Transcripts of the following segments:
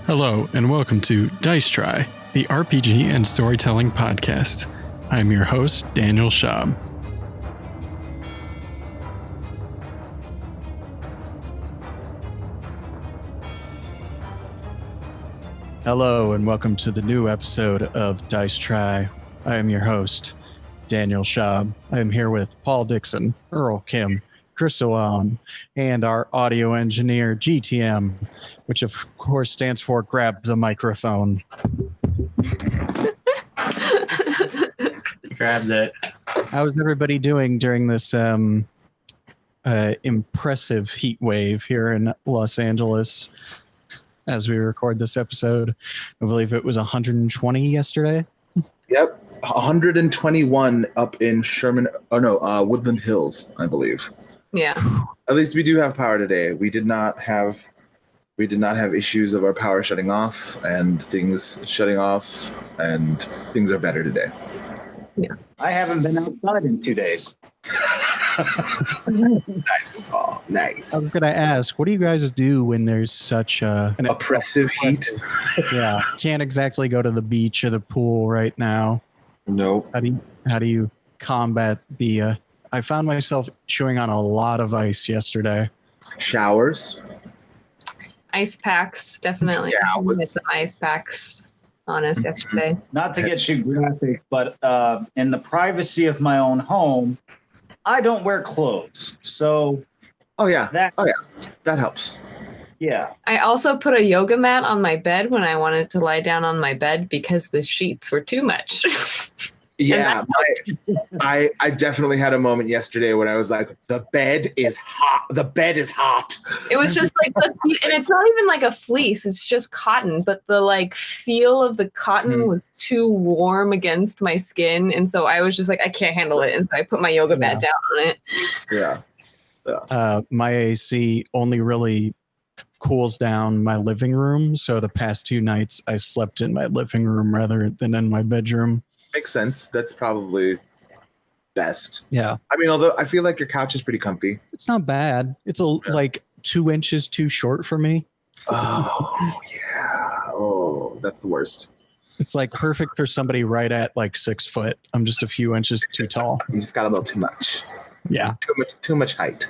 Hello, and welcome to Dice Try, the RPG and storytelling podcast. I'm your host, Daniel Schaub. Hello, and welcome to the new episode of Dice Try. I am your host, Daniel Schaub. I am here with Paul Dixon, Earl Kim, Crystal Allen, and our audio engineer, GTM, which of course stands for Grab the Microphone. Grabbed it. How's everybody doing during this impressive heat wave here in Los Angeles as we record this episode? I believe it was 120 yesterday. Yep, 121 up in Woodland Hills, I believe. Yeah. At least we do have power today. We did not have issues of our power shutting off and things shutting off, and things are better today. Yeah. I haven't been outside in 2 days. Nice, Paul. Nice. I was going to ask, what do you guys do when there's such an oppressive heat? Yeah, can't exactly go to the beach or the pool right now. Nope. How do you combat the? I found myself chewing on a lot of ice yesterday. Showers. Ice packs, definitely. Yeah, We had some ice packs on us yesterday. Not to get too graphic, but in the privacy of my own home, I don't wear clothes. So that helps. Yeah. I also put a yoga mat on my bed when I wanted to lie down on my bed because the sheets were too much. Yeah, I definitely had a moment yesterday when I was like, the bed is hot. The bed is hot. It was just like, and it's not even like a fleece. It's just cotton, but the like feel of the cotton was too warm against my skin. And so I was just like, I can't handle it. And so I put my yoga mat down on it. Yeah. My AC only really cools down my living room. So the past 2 nights I slept in my living room rather than in my bedroom. Makes sense. That's probably best. Yeah. I mean, although I feel like your couch is pretty comfy. It's not bad. It's like 2 inches too short for me. Oh, yeah. Oh, that's the worst. It's like perfect for somebody right at like 6 foot. I'm just a few inches too tall. You just got a little too much. Yeah. Too much height.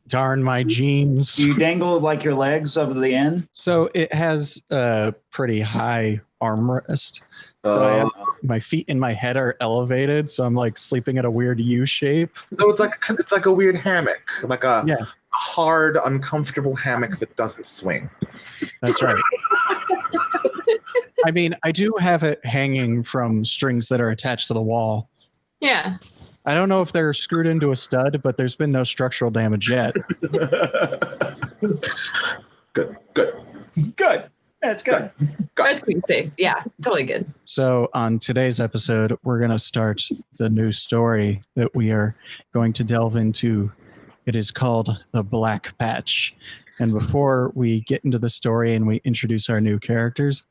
Darn my jeans. Do you dangle like your legs over the end? So it has a pretty high armrest. So I have, my feet and my head are elevated, so I'm like sleeping at a weird U shape. So it's like a weird hammock, like a hard, uncomfortable hammock that doesn't swing. That's right. I mean, I do have it hanging from strings that are attached to the wall. Yeah. I don't know if they're screwed into a stud, but there's been no structural damage yet. Good. That's good. That's pretty safe. Yeah, totally good. So on today's episode, we're going to start the new story that we are going to delve into. It is called The Black Patch. And before we get into the story and we introduce our new characters,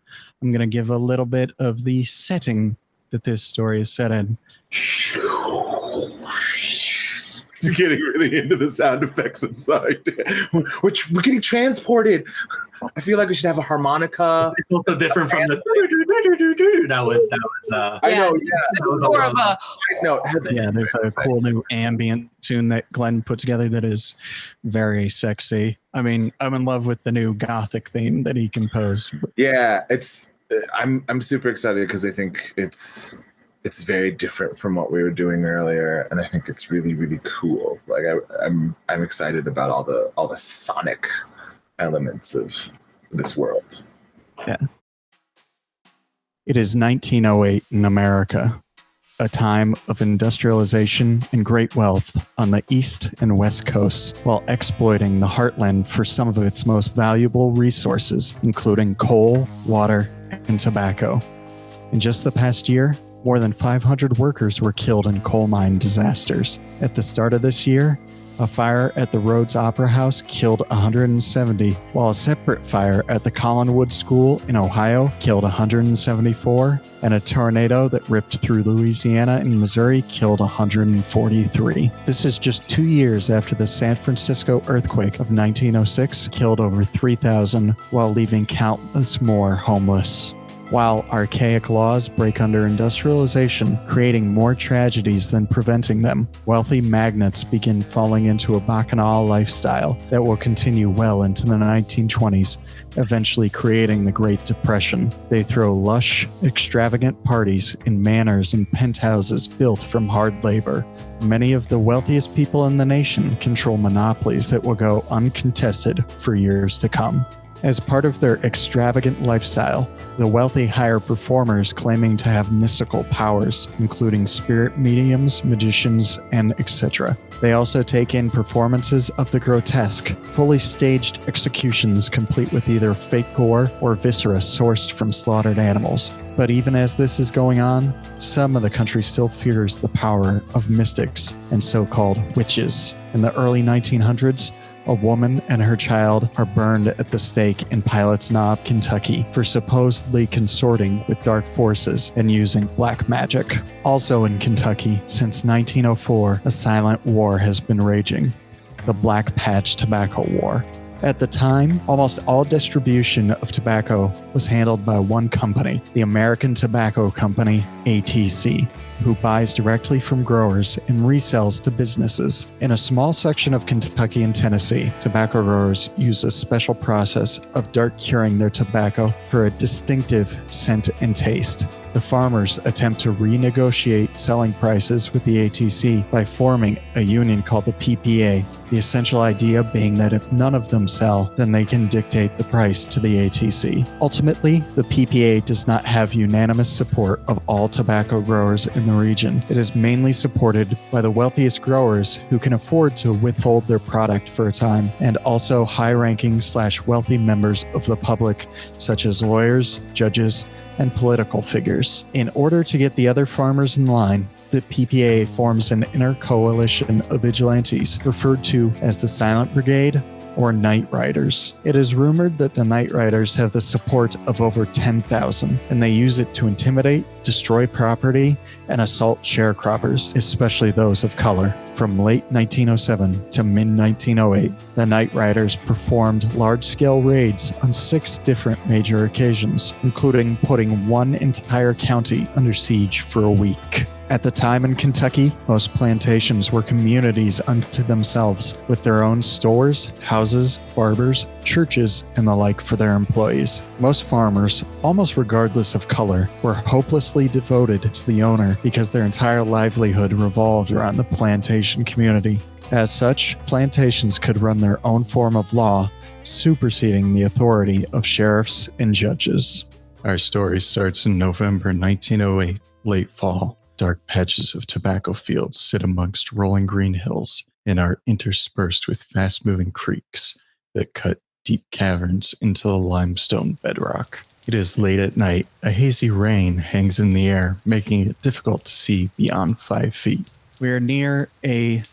I'm going to give a little bit of the setting that this story is set in. You're getting really into the sound effects. I'm sorry. We're getting transported. I feel like we should have a harmonica. It's also different from the that was I know, More of a There's a cool new ambient tune that Glenn put together that is very sexy. I mean, I'm in love with the new gothic theme that he composed. Yeah, I'm super excited because I think it's very different from what we were doing earlier, and I think it's really, really cool. Like I'm excited about all the sonic elements of this world. Yeah. It is 1908 in America, a time of industrialization and great wealth on the East and West Coasts, while exploiting the heartland for some of its most valuable resources, including coal, water, and tobacco. In just the past year, more than 500 workers were killed in coal mine disasters. At the start of this year, A fire at the Rhodes Opera House killed 170, while a separate fire at the Collinwood School in Ohio killed 174, and a tornado that ripped through Louisiana and Missouri killed 143. This is just 2 years after the San Francisco earthquake of 1906 killed over 3,000, while leaving countless more homeless. While archaic laws break under industrialization, creating more tragedies than preventing them, wealthy magnates begin falling into a bacchanal lifestyle that will continue well into the 1920s, eventually creating the Great Depression. They throw lush, extravagant parties in manors and penthouses built from hard labor. Many of the wealthiest people in the nation control monopolies that will go uncontested for years to come. As part of their extravagant lifestyle, the wealthy hire performers claiming to have mystical powers, including spirit mediums, magicians, and etc. They also take in performances of the grotesque, fully staged executions complete with either fake gore or viscera sourced from slaughtered animals. But even as this is going on, some of the country still fears the power of mystics and so-called witches. In the early 1900s, a woman and her child are burned at the stake in Pilot's Knob, Kentucky, for supposedly consorting with dark forces and using black magic. Also in Kentucky, since 1904, a silent war has been raging, the Black Patch Tobacco War. At the time, almost all distribution of tobacco was handled by one company, the American Tobacco Company, ATC, who buys directly from growers and resells to businesses. In a small section of Kentucky and Tennessee, tobacco growers use a special process of dark curing their tobacco for a distinctive scent and taste. The farmers attempt to renegotiate selling prices with the ATC by forming a union called the PPA, the essential idea being that if none of them sell, then they can dictate the price to the ATC. Ultimately, the PPA does not have unanimous support of all tobacco growers in the region. It is mainly supported by the wealthiest growers who can afford to withhold their product for a time, and also high-ranking / wealthy members of the public, such as lawyers, judges, and political figures. In order to get the other farmers in line, the PPA forms an inner coalition of vigilantes, referred to as the Silent Brigade or Night Riders. It is rumored that the Night Riders have the support of over 10,000, and they use it to intimidate, destroy property, and assault sharecroppers, especially those of color. From late 1907 to mid-1908, the Night Riders performed large-scale raids on 6 different major occasions, including putting one entire county under siege for a week. At the time in Kentucky, most plantations were communities unto themselves, with their own stores, houses, barbers, churches, and the like for their employees. Most farmers, almost regardless of color, were hopelessly devoted to the owner because their entire livelihood revolved around the plantation community. As such, plantations could run their own form of law, superseding the authority of sheriffs and judges. Our story starts in November 1908, late fall. Dark patches of tobacco fields sit amongst rolling green hills and are interspersed with fast-moving creeks that cut deep caverns into the limestone bedrock. It is late at night. A hazy rain hangs in the air, making it difficult to see beyond 5 feet. We are near a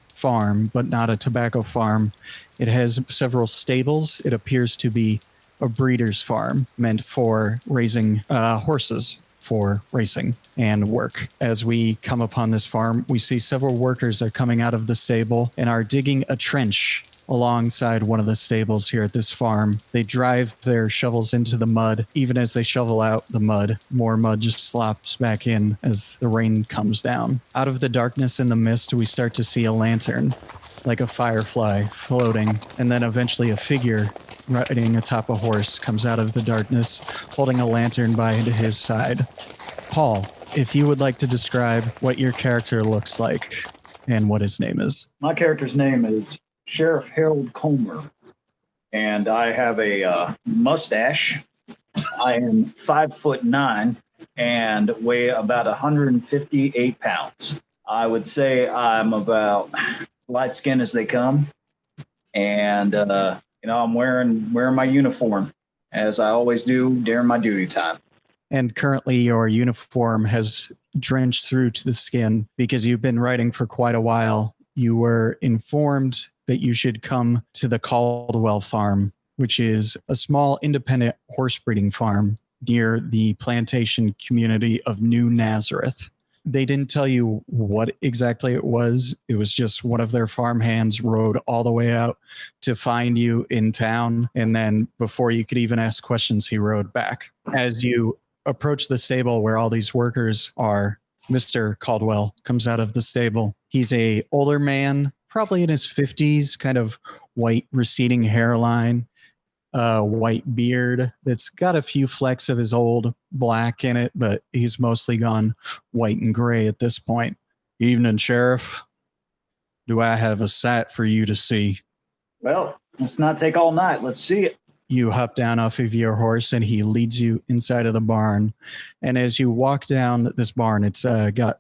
farm, but not a tobacco farm. It has several stables. It appears to be a breeder's farm meant for raising horses for racing and work. As we come upon this farm, we see several workers are coming out of the stable and are digging a trench alongside one of the stables here at this farm. They drive their shovels into the mud. Even as they shovel out the mud, more mud just slops back in as the rain comes down. Out of the darkness and the mist, we start to see a lantern, like a firefly floating, and then eventually a figure riding atop a horse comes out of the darkness, holding a lantern by his side. Paul, if you would like to describe what your character looks like and what his name is. My character's name is Sheriff Harold Comer, and I have a mustache. I am 5'9" and weigh about 158 pounds. I would say I'm about light skin as they come, and I'm wearing my uniform as I always do during my duty time. And currently your uniform has drenched through to the skin because you've been riding for quite a while you were informed that you should come to the Caldwell farm, which is a small independent horse breeding farm near the plantation community of New Nazareth. They didn't tell you what exactly it was. It was just one of their farm hands rode all the way out to find you in town. And then before you could even ask questions, he rode back. As you approach the stable where all these workers are, Mr. Caldwell comes out of the stable. He's a older man, probably in his 50s, kind of white receding hairline, white beard that's got a few flecks of his old black in it, but he's mostly gone white and gray at this point. Evening, Sheriff. Do I have a sight for you to see? Well, let's not take all night. Let's see it. You hop down off of your horse and he leads you inside of the barn. And as you walk down this barn, it's got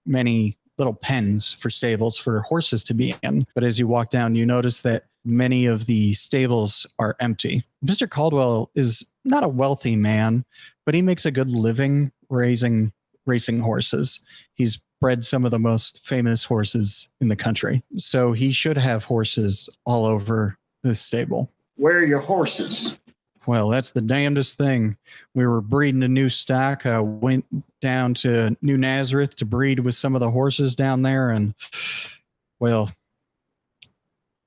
many little pens for stables for horses to be in. But as you walk down, you notice that many of the stables are empty. Mr. Caldwell is not a wealthy man, but he makes a good living raising racing horses. He's bred some of the most famous horses in the country. So he should have horses all over this stable. Where are your horses? Well, that's the damnedest thing. We were breeding a new stock. I went down to New Nazareth to breed with some of the horses down there. And, well,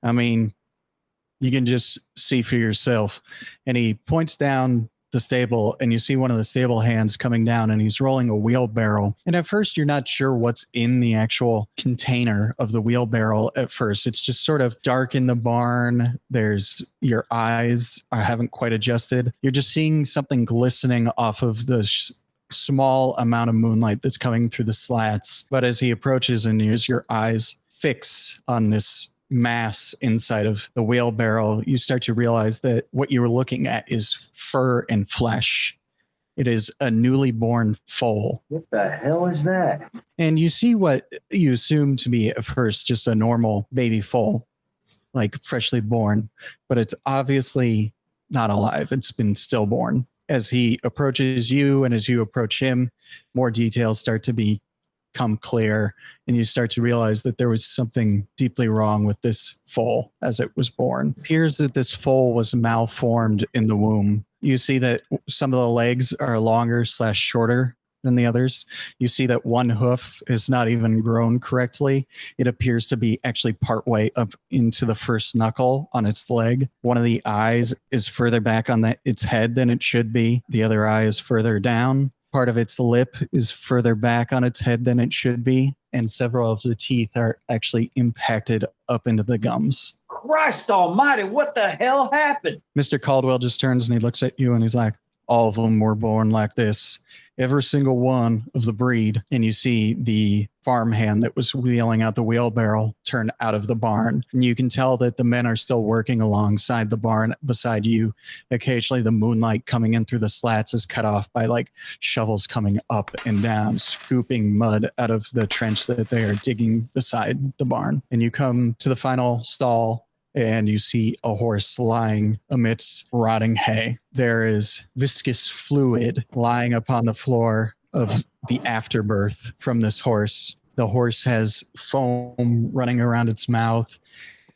I mean, you can just see for yourself. And he points down the stable, and you see one of the stable hands coming down, and he's rolling a wheelbarrow. And at first, you're not sure what's in the actual container of the wheelbarrow at first. It's just sort of dark in the barn. There's your eyes haven't quite adjusted. You're just seeing something glistening off of the small amount of moonlight that's coming through the slats. But as he approaches and your eyes fix on this mass inside of the wheelbarrow, you start to realize that what you're looking at is fur and flesh. It is a newly born foal. What the hell is that? And you see what you assume to be at first just a normal baby foal, like freshly born, but it's obviously not alive. It's been stillborn. As he approaches you and as you approach him, more details start to become clear, and you start to realize that there was something deeply wrong with this foal as it was born. It appears that this foal was malformed in the womb. You see that some of the legs are longer / shorter than the others. You see that one hoof is not even grown correctly. It appears to be actually partway up into the first knuckle on its leg. One of the eyes is further back on its head than it should be. The other eye is further down. Part of its lip is further back on its head than it should be, and several of the teeth are actually impacted up into the gums. Christ almighty, what the hell happened? Mr. Caldwell just turns and he looks at you and he's like, all of them were born like this. Every single one of the breed. And you see the farmhand that was wheeling out the wheelbarrow turn out of the barn. And you can tell that the men are still working alongside the barn beside you. Occasionally the moonlight coming in through the slats is cut off by like shovels coming up and down, scooping mud out of the trench that they are digging beside the barn. And you come to the final stall, and you see a horse lying amidst rotting hay. There is viscous fluid lying upon the floor of the afterbirth from this horse. The horse has foam running around its mouth.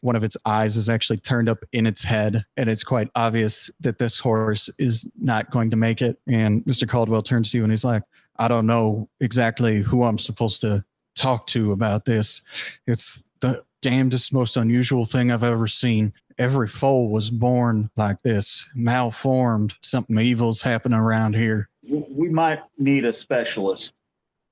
One of its eyes is actually turned up in its head, and it's quite obvious that this horse is not going to make it. And Mr. Caldwell turns to you and he's like, I don't know exactly who I'm supposed to talk to about this. It's the damnedest, most unusual thing I've ever seen. Every foal was born like this, malformed. Something evil's happening around here. We might need a specialist,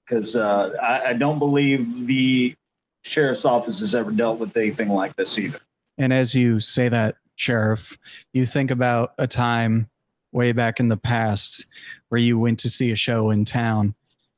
because I don't believe the sheriff's office has ever dealt with anything like this either. And as you say that, Sheriff, you think about a time way back in the past where you went to see a show in town,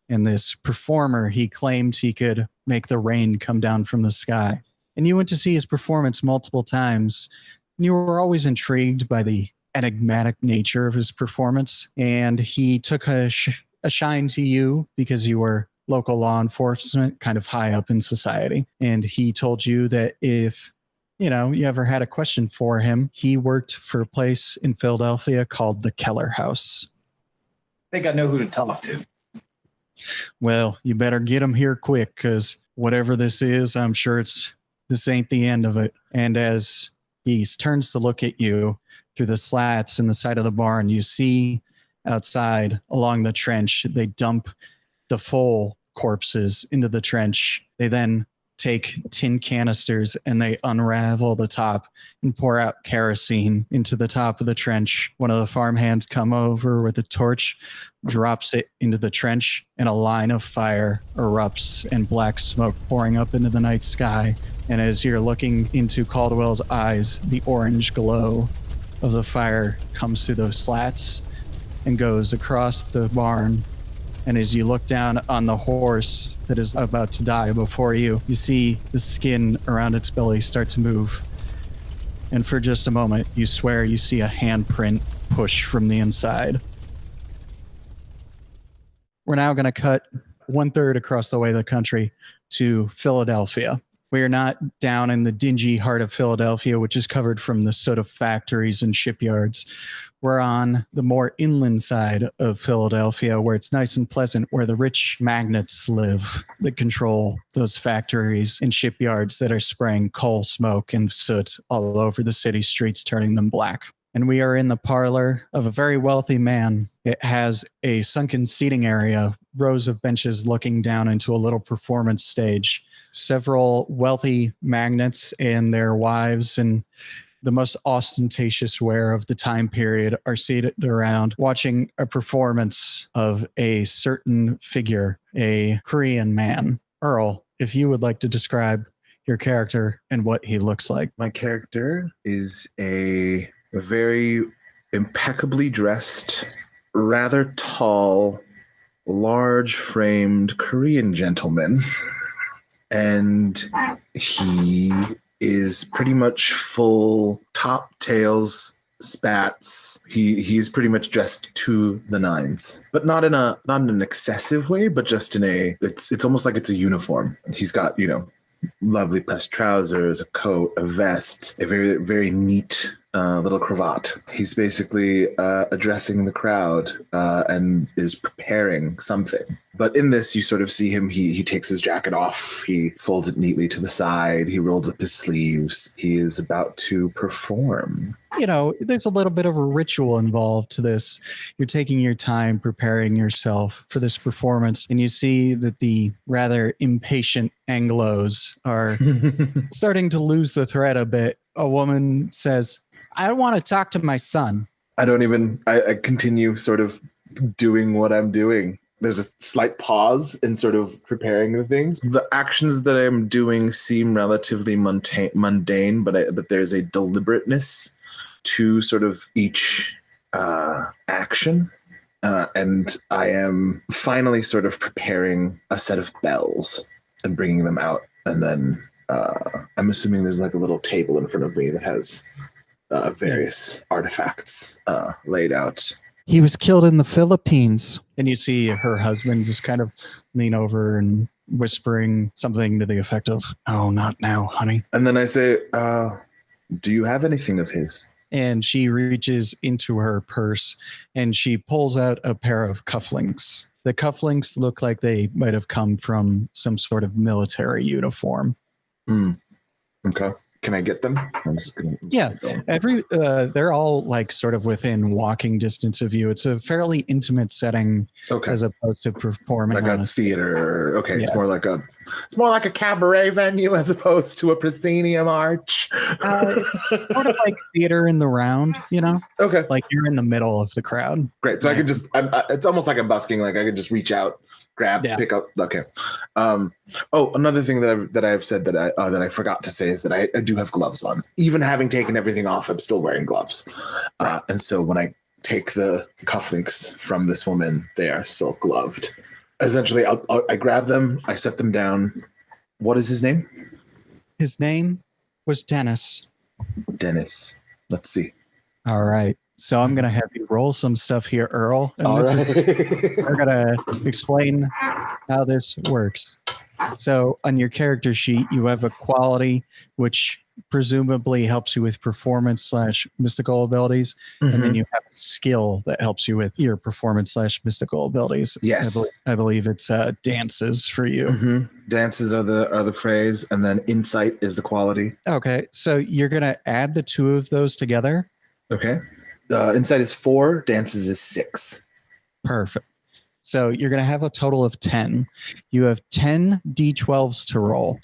and this performer, he claimed he could make the rain come down from the sky. And you went to see his performance multiple times, and you were always intrigued by the enigmatic nature of his performance. And he took a shine to you because you were local law enforcement, kind of high up in society. And he told you that if, you ever had a question for him, he worked for a place in Philadelphia called the Keller House. I think I know who to talk to. Well, you better get him here quick, because whatever this is, I'm sure it's this ain't the end of it. And as he turns to look at you through the slats in the side of the barn, you see outside along the trench, they dump the full corpses into the trench. They then take tin canisters and they unravel the top and pour out kerosene into the top of the trench. One of the farmhands come over with a torch, drops it into the trench, and a line of fire erupts and black smoke pouring up into the night sky. And as you're looking into Caldwell's eyes, the orange glow of the fire comes through those slats and goes across the barn. And as you look down on the horse that is about to die before you, you see the skin around its belly start to move. And for just a moment, you swear you see a handprint push from the inside. We're now going to cut 1/3 across the way of the country to Philadelphia. We are not down in the dingy heart of Philadelphia, which is covered from the soda factories and shipyards. We're on the more inland side of Philadelphia, where it's nice and pleasant, where the rich magnates live that control those factories and shipyards that are spraying coal smoke and soot all over the city streets, turning them black. And we are in the parlor of a very wealthy man. It has a sunken seating area, rows of benches looking down into a little performance stage. Several wealthy magnates and their wives and the most ostentatious wear of the time period are seated around watching a performance of a certain figure, a Korean man. Earl, if you would like to describe your character and what he looks like. My character is a very impeccably dressed, rather tall, large-framed Korean gentleman. And he is pretty much full top, tails, spats. He's pretty much dressed to the nines, but not in an excessive way, but just in it's almost like it's a uniform. He's got, lovely pressed trousers, a coat, a vest, a very, very neat little cravat. He's basically addressing the crowd and is preparing something. But in this, you sort of see him, he takes his jacket off, he folds it neatly to the side, he rolls up his sleeves. He is about to perform. There's a little bit of a ritual involved to this. You're taking your time preparing yourself for this performance, and you see that the rather impatient Anglos are starting to lose the thread a bit. A woman says, "I want to talk to my son." I continue sort of doing what I'm doing. There's a slight pause in sort of preparing the things. The actions that I'm doing seem relatively mundane, but there's a deliberateness to sort of each action. And I am finally sort of preparing a set of bells and bringing them out. And then I'm assuming there's like a little table in front of me that has various artifacts laid out. He was killed in the Philippines. And you see her husband just kind of lean over and whispering something to the effect of, "Oh, not now, honey." And then I say, do you have anything of his? And she reaches into her purse and she pulls out a pair of cufflinks. The cufflinks look like they might have come from some sort of military uniform. Okay. Can I get them? I'm just gonna they're all like sort of within walking distance of you. It's a fairly intimate setting, as opposed to performing like on a theater. Okay, Yeah. It's more like a cabaret venue as opposed to a proscenium arch. It's sort of like theater in the round, Okay, like you're in the middle of the crowd. great. So I can just, it's almost like I'm busking. Like I could just reach out, grab, pick up. Okay. Another thing that I've said that I forgot to say is that I do have gloves on. Even having taken everything off, I'm still wearing gloves. And so when I take the cufflinks from this woman, they are still gloved. Essentially, I grab them, I set them down. What is his name? His name was Dennis. Dennis. Let's see. All right. So I'm going to have you roll some stuff here, Earl. And All right. we're going to explain how this works. So on your character sheet, you have a quality which presumably helps you with performance / mystical abilities. And then you have a skill that helps you with your performance / mystical abilities. Yes. I believe it's dances for you. Dances are the phrase, and then insight is the quality. Okay, so you're going to add the two of those together. Okay. Insight is 4, dances is 6. Perfect. So you're going to have a total of 10. You have 10 d12s to roll.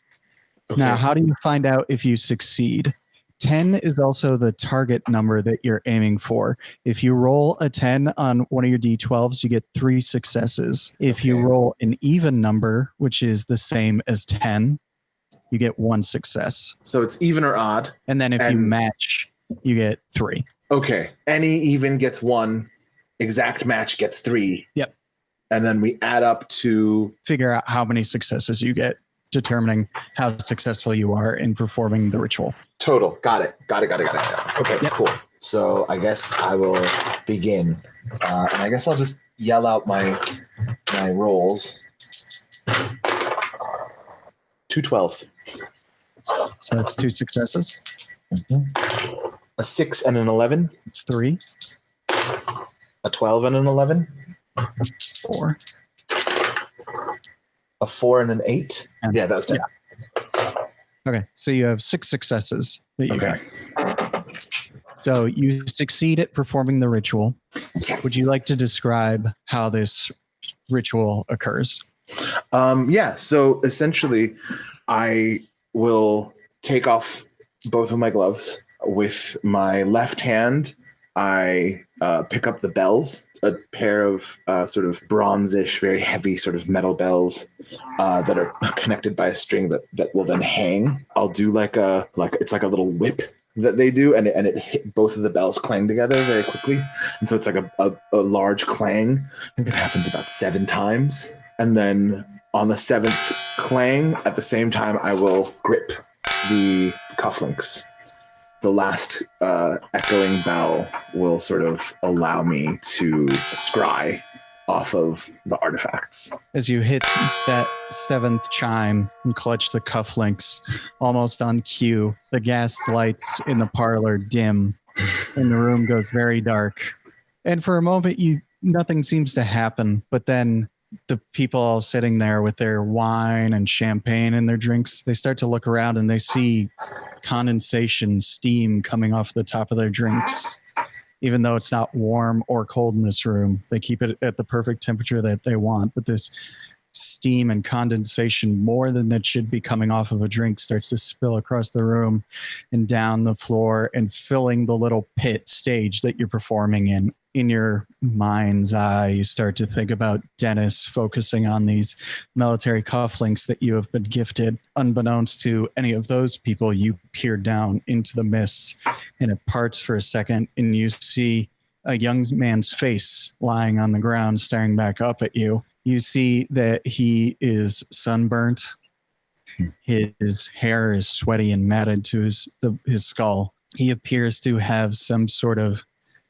Okay. Now, how do you find out if you succeed? 10 is also the target number that you're aiming for. If you roll a 10 on one of your d12s, you get 3 successes. If you roll an even number, which is the same as 10, you get 1 success. So it's even or odd. And then if you match, you get 3. Okay. Any even gets 1. Exact match gets 3. Yep. And then we add up to figure out how many successes you get, determining how successful you are in performing the ritual. Total. Got it. Okay, cool. So I guess I will begin. And I guess I'll just yell out my rolls. 2 12s. So that's 2 successes. A 6 and an 11. It's 3. A 12 and an 11. 4. A 4 and an 8. And yeah, that was 10. Yeah. Okay, so you have 6 successes that you got. So you succeed at performing the ritual. Yes. Would you like to describe how this ritual occurs? Yeah, so essentially I will take off both of my gloves. With my left hand, I pick up the bells, a pair of sort of bronzish, very heavy sort of metal bells that are connected by a string that will then hang. I'll do it's like a little whip that they do, and it hit both of the bells clang together very quickly, and so it's like a large clang. I think it happens about 7 times, and then on the 7th clang, at the same time, I will grip the cufflinks. The last echoing bell will sort of allow me to scry off of the artifacts. As you hit that 7th chime and clutch the cufflinks, almost on cue, the gas lights in the parlor dim and the room goes very dark. And for a moment, nothing seems to happen, but then the people all sitting there with their wine and champagne and their drinks, they start to look around and they see condensation, steam coming off the top of their drinks. Even though it's not warm or cold in this room, they keep it at the perfect temperature that they want. But this steam and condensation, more than that should be coming off of a drink, starts to spill across the room and down the floor and filling the little pit stage that you're performing in. In your mind's eye, you start to think about Dennis focusing on these military cufflinks that you have been gifted. Unbeknownst to any of those people, you peer down into the mist and it parts for a second and you see a young man's face lying on the ground staring back up at you. You see that he is sunburnt. His hair is sweaty and matted to his skull. He appears to have some sort of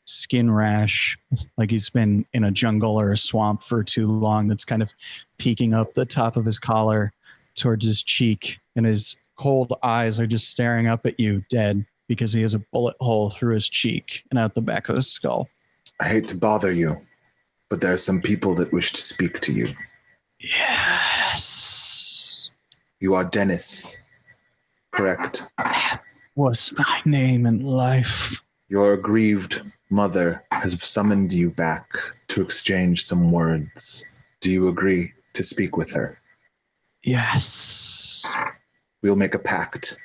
skin rash, like he's been in a jungle or a swamp for too long, that's kind of peeking up the top of his collar towards his cheek, and his cold eyes are just staring up at you dead because he has a bullet hole through his cheek and out the back of his skull. I hate to bother you, but there are some people that wish to speak to you. Yes. You are Dennis, correct? That was my name in life. Your aggrieved mother has summoned you back to exchange some words. Do you agree to speak with her? Yes. We'll make a pact.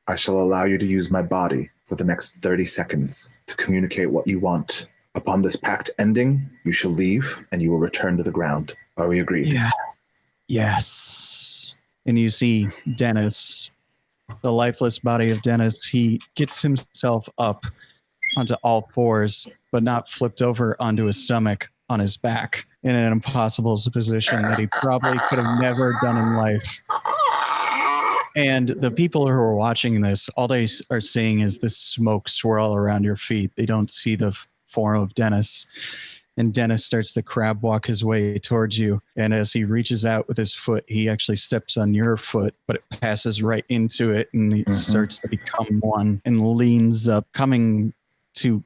I shall allow you to use my body for the next 30 seconds to communicate what you want. Upon this pact ending, you shall leave and you will return to the ground. Are we agreed? Yeah. Yes. And you see Dennis, the lifeless body of Dennis, he gets himself up onto all fours, but not flipped over onto his stomach on his back in an impossible position that he probably could have never done in life. And the people who are watching this, all they are seeing is this smoke swirl around your feet. They don't see the form of Dennis. And Dennis starts to crab walk his way towards you. And as he reaches out with his foot, he actually steps on your foot, but it passes right into it. And he starts to become one and leans up, coming to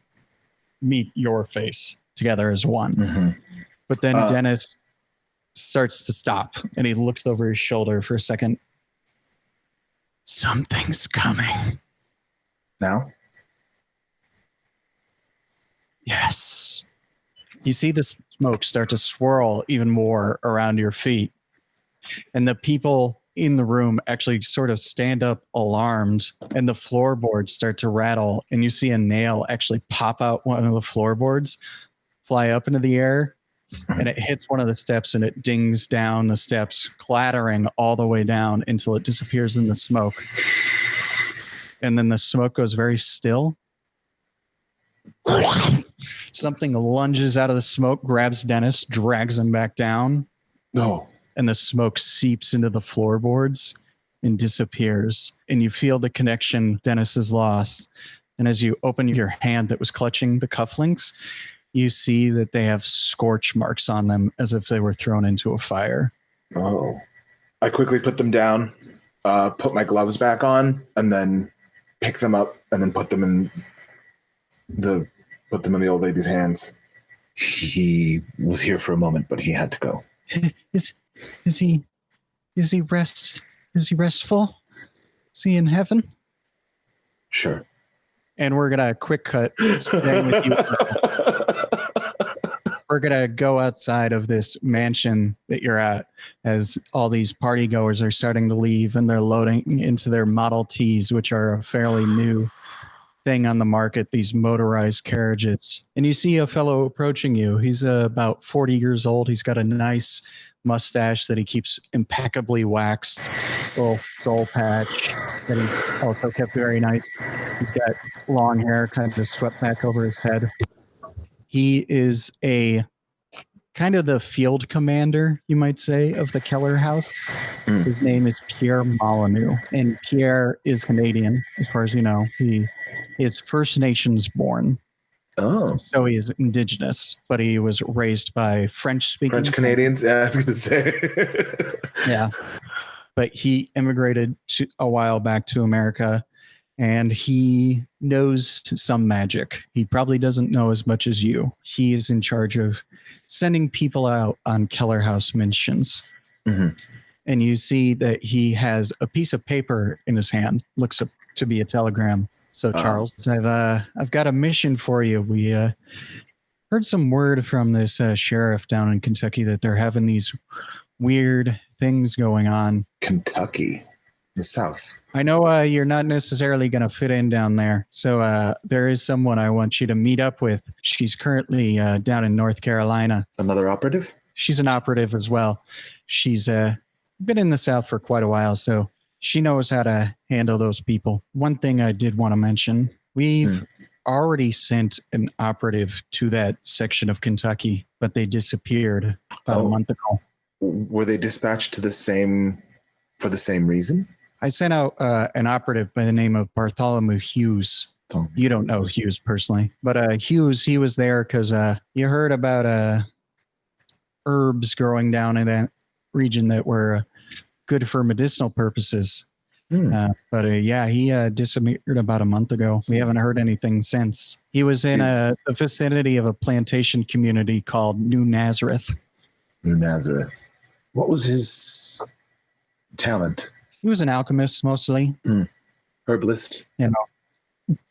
meet your face together as one. But then Dennis starts to stop and he looks over his shoulder for a second. Something's coming. Now? Yes. You see the smoke start to swirl even more around your feet. And the people in the room actually sort of stand up alarmed, and the floorboards start to rattle. And you see a nail actually pop out one of the floorboards, fly up into the air, and it hits one of the steps and it dings down the steps, clattering all the way down until it disappears in the smoke. And then the smoke goes very still. Something lunges out of the smoke, grabs Dennis, drags him back down. No. And the smoke seeps into the floorboards and disappears. And you feel the connection Dennis has lost. And as you open your hand that was clutching the cufflinks, you see that they have scorch marks on them as if they were thrown into a fire. Oh. I quickly put them down, put my gloves back on, and then pick them up and then put them in the old lady's hands. He was here for a moment, but he had to go. Is he restful? Is he in heaven? Sure. And we're gonna quick cut. Staying with you. We're gonna go outside of this mansion that you're at as all these party goers are starting to leave and they're loading into their Model Ts, which are a fairly new thing on the market, these motorized carriages. And you see a fellow approaching you. He's about 40 years old. He's got a nice mustache that he keeps impeccably waxed, little soul patch that he's also kept very nice. He's got long hair kind of swept back over his head. He is a kind of the field commander, you might say, of the Keller house. His name is Pierre Molyneux, and Pierre is Canadian, as far as you know. He is First Nations born. Oh. So he is indigenous, but he was raised by French-speaking... French Canadians? Yeah, I was going to say. Yeah. But he immigrated a while back to America, and he knows some magic. He probably doesn't know as much as you. He is in charge of sending people out on Keller House missions. Mm-hmm. And you see that he has a piece of paper in his hand, looks up to be a telegram. So Charles, I've got a mission for you. We heard some word from this sheriff down in Kentucky that they're having these weird things going on. Kentucky, the South. I know you're not necessarily going to fit in down there. So there is someone I want you to meet up with. She's currently down in North Carolina. Another operative? She's an operative as well. She's been in the South for quite a while, so she knows how to handle those people. One thing I did want to mention, we've already sent an operative to that section of Kentucky, but they disappeared about a month ago. Were they dispatched to for the same reason? I sent out an operative by the name of Bartholomew Hughes. Oh. You don't know Hughes personally, but Hughes, he was there because you heard about herbs growing down in that region that were good for medicinal purposes. But he disappeared about a month ago. We haven't heard anything since. He was in the vicinity of a plantation community called New Nazareth. New Nazareth. What was his talent? He was an alchemist mostly. Herbalist.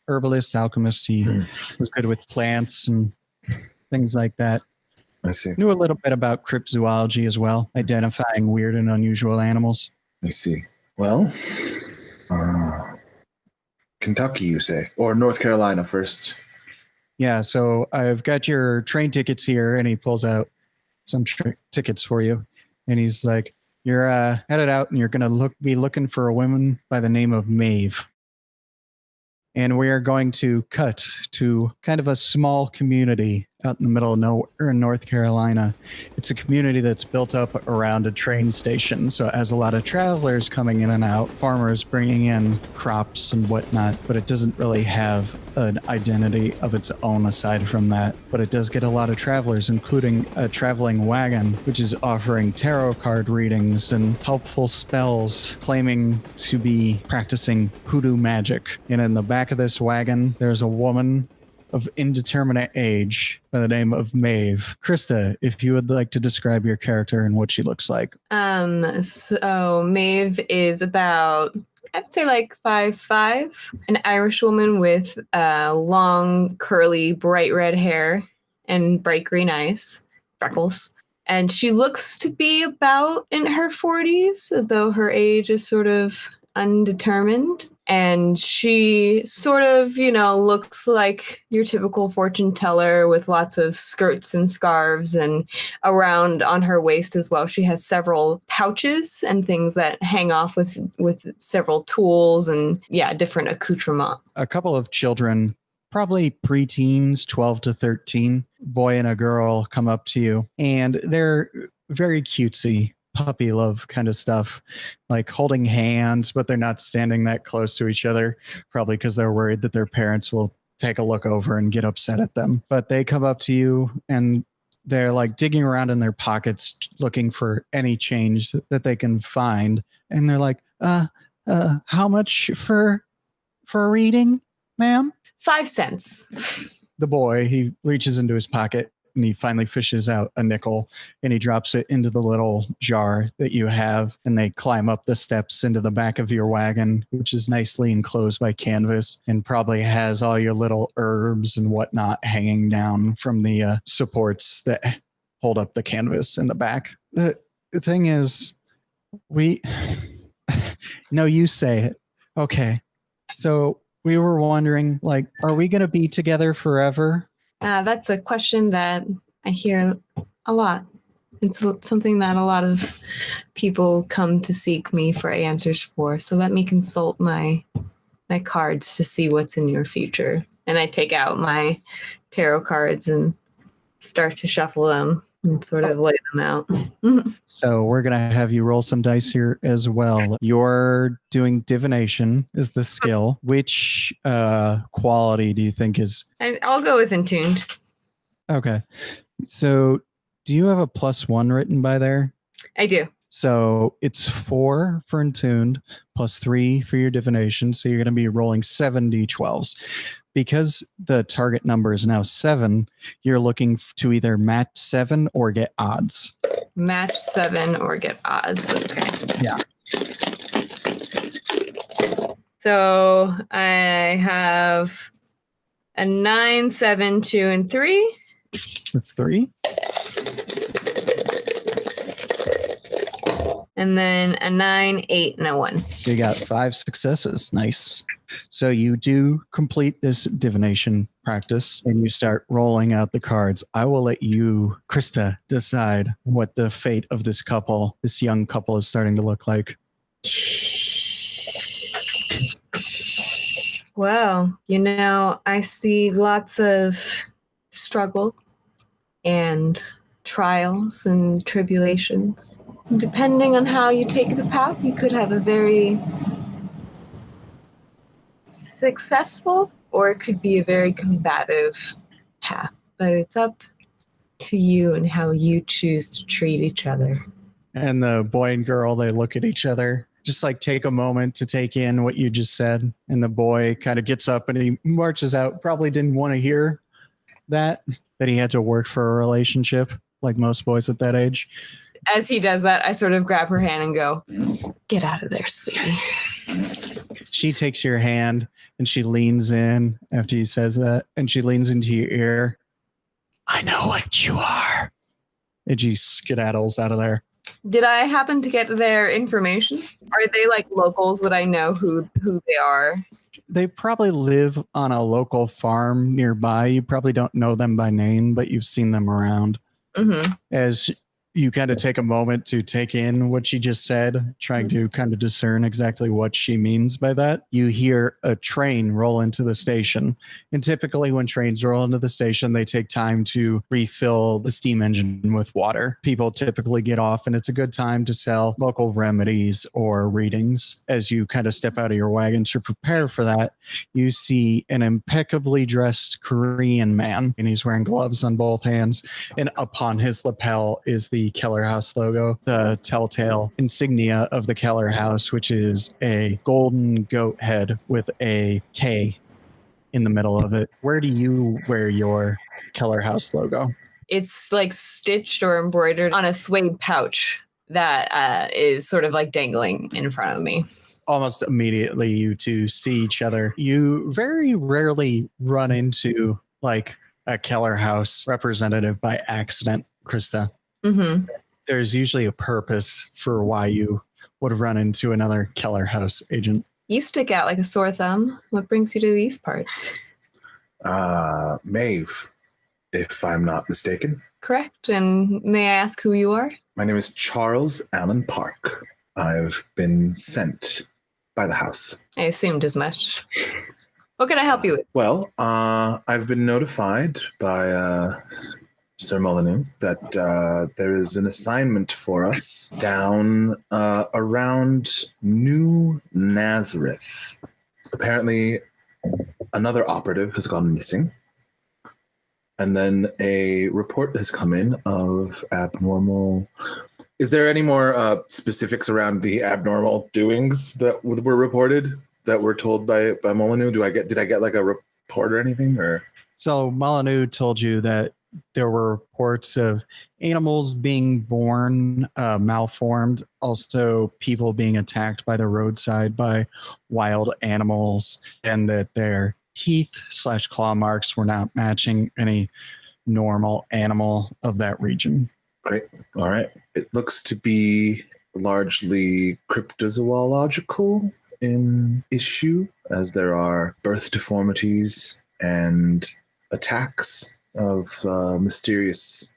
Herbalist, alchemist. He was good with plants and things like that. I see. Knew a little bit about cryptozoology as well, identifying weird and unusual animals. I see. Well, Kentucky, you say? Or North Carolina first? Yeah, so I've got your train tickets here, and he pulls out some tickets for you. And he's like, you're headed out, and you're going to be looking for a woman by the name of Maeve. And we are going to cut to kind of a small community out in the middle of nowhere in North Carolina. It's a community that's built up around a train station. So it has a lot of travelers coming in and out, farmers bringing in crops and whatnot, but it doesn't really have an identity of its own aside from that. But it does get a lot of travelers, including a traveling wagon, which is offering tarot card readings and helpful spells, claiming to be practicing hoodoo magic. And in the back of this wagon, there's a woman of indeterminate age by the name of Maeve. Krista, if you would like to describe your character and what she looks like. So Maeve is about, I'd say like 5'5", an Irish woman with long, curly, bright red hair and bright green eyes, freckles. And she looks to be about in her 40s, though her age is sort of undetermined. And she sort of, looks like your typical fortune teller with lots of skirts and scarves, and around on her waist as well. She has several pouches and things that hang off with several tools and, different accoutrement. A couple of children, probably preteens, 12 to 13, boy and a girl, come up to you, and they're very cutesy, puppy love kind of stuff, like holding hands, but they're not standing that close to each other, probably because they're worried that their parents will take a look over and get upset at them. But they come up to you and they're like digging around in their pockets looking for any change that they can find. And they're like, how much for a reading, ma'am? 5 cents. The boy, he reaches into his pocket and he finally fishes out a nickel and he drops it into the little jar that you have, and they climb up the steps into the back of your wagon, which is nicely enclosed by canvas and probably has all your little herbs and whatnot hanging down from the supports that hold up the canvas in the back. The thing is, no, you say it. Okay. So we were wondering, like, are we going to be together forever? That's a question that I hear a lot. It's something that a lot of people come to seek me for answers for. So let me consult my cards to see what's in your future. And I take out my tarot cards and start to shuffle them and sort of lay them out. So we're going to have you roll some dice here as well. You're doing divination is the skill. Which quality do you think is? I'll go with Entombed. Okay. So do you have a +1 written by there? I do. So it's 4 for Entombed, +3 for your divination. So you're going to be rolling 7 d12s. Because the target number is now 7, you're looking to either match 7 or get odds. Match 7 or get odds. Okay. Yeah. So I have a 9, 7, 2, and 3. That's 3. And then a 9, 8, and a 1. So you got 5 successes. Nice. So you do complete this divination practice and you start rolling out the cards. I will let you, Krista, decide what the fate of this couple, this young couple, is starting to look like. Well, I see lots of struggle and trials and tribulations. Depending on how you take the path, you could have a very successful, or it could be a very combative path. But it's up to you and how you choose to treat each other. And the boy and girl, they look at each other, just like take a moment to take in what you just said. And the boy kind of gets up and he marches out. Probably didn't want to hear that he had to work for a relationship like most boys at that age. As he does that, I sort of grab her hand and go, "Get out of there, sweetie." She takes your hand and she leans in after he says that, and she leans into your ear. I know what you are. And she skedaddles out of there. Did I happen to get their information? Are they like locals? Would I know who they are? They probably live on a local farm nearby. You probably don't know them by name, but you've seen them around. Mm-hmm. As you kind of take a moment to take in what she just said, trying to kind of discern exactly what she means by that. You hear a train roll into the station. And typically when trains roll into the station, they take time to refill the steam engine with water. People typically get off, and it's a good time to sell local remedies or readings. As you kind of step out of your wagon to prepare for that, you see an impeccably dressed Korean man, and he's wearing gloves on both hands. And upon his lapel is the Keller House logo, the telltale insignia of the Keller House, which is a golden goat head with a K in the middle of it. Where do you wear your Keller House logo? It's like stitched or embroidered on a suede pouch that is sort of like dangling in front of me. Almost immediately, you two see each other. You very rarely run into like a Keller House representative by accident, Krista. Mm-hmm. There's usually a purpose for why you would run into another Keller House agent. You stick out like a sore thumb. What brings you to these parts? Maeve, if I'm not mistaken. Correct. And may I ask who you are? My name is Charles Allen Park. I've been sent by the house. I assumed as much. What can I help you with? Well, I've been notified by Sir Molyneux that there is an assignment for us down around New Nazareth. Apparently, another operative has gone missing. And then a report has come in of abnormal. Is there any more specifics around the abnormal doings that were reported, that were told by Molyneux? Did I get like a report or anything? Or So Molyneux told you that there were reports of animals being born malformed, also people being attacked by the roadside by wild animals, and that their teeth/claw marks were not matching any normal animal of that region. Great. All right. It looks to be largely cryptozoological in issue, as there are birth deformities and attacks of mysterious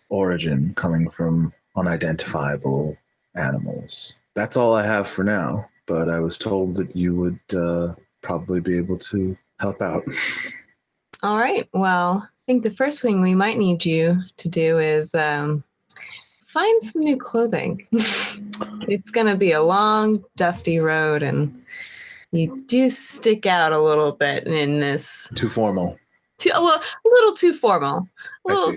origin coming from unidentifiable animals. That's all I have for now, but I was told that you would probably be able to help out. All right. Well, I think the first thing we might need you to do is find some new clothing. It's going to be a long, dusty road, and you do stick out a little bit in this. Too formal. A little too formal. A little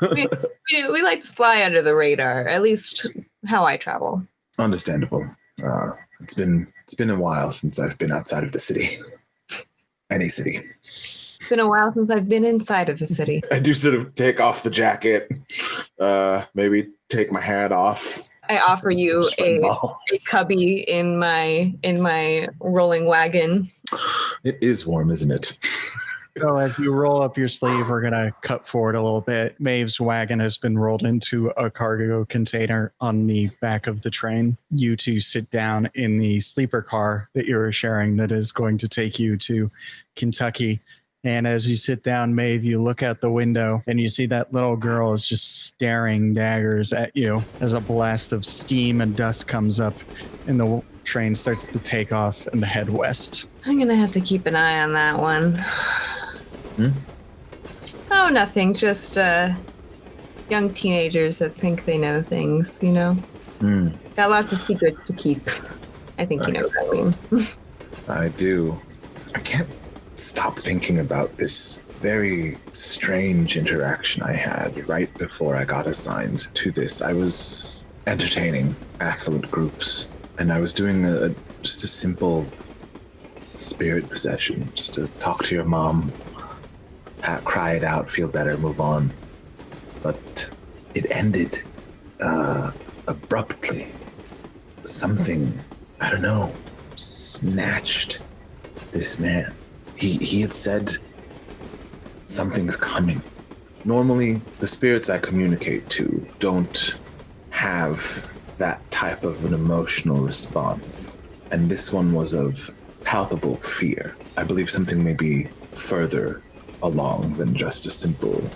I too. We like to fly under the radar, at least how I travel. Understandable. It's been a while since I've been outside of the city. Any city. It's been a while since I've been inside of the city. I do sort of take off the jacket, maybe take my hat off. I offer you a cubby in my rolling wagon. It is warm, isn't it? So as you roll up your sleeve, we're going to cut forward a little bit. Maeve's wagon has been rolled into a cargo container on the back of the train. You two sit down in the sleeper car that you're sharing that is going to take you to Kentucky. And as you sit down, Maeve, you look out the window and you see that little girl is just staring daggers at you as a blast of steam and dust comes up and the train starts to take off and head west. I'm going to have to keep an eye on that one. Oh, nothing. Just young teenagers that think they know things, you know? Got lots of secrets to keep. I think you know what I mean. I do. I can't stop thinking about this very strange interaction I had right before I got assigned to this. I was entertaining affluent groups, and I was doing just a simple spirit possession, just to talk to your mom, cry it out, feel better, move on. But it ended abruptly. Something, I don't know, snatched this man. He had said, something's coming. Normally, the spirits I communicate to don't have that type of an emotional response. And this one was of palpable fear. I believe something may be further along than just a simple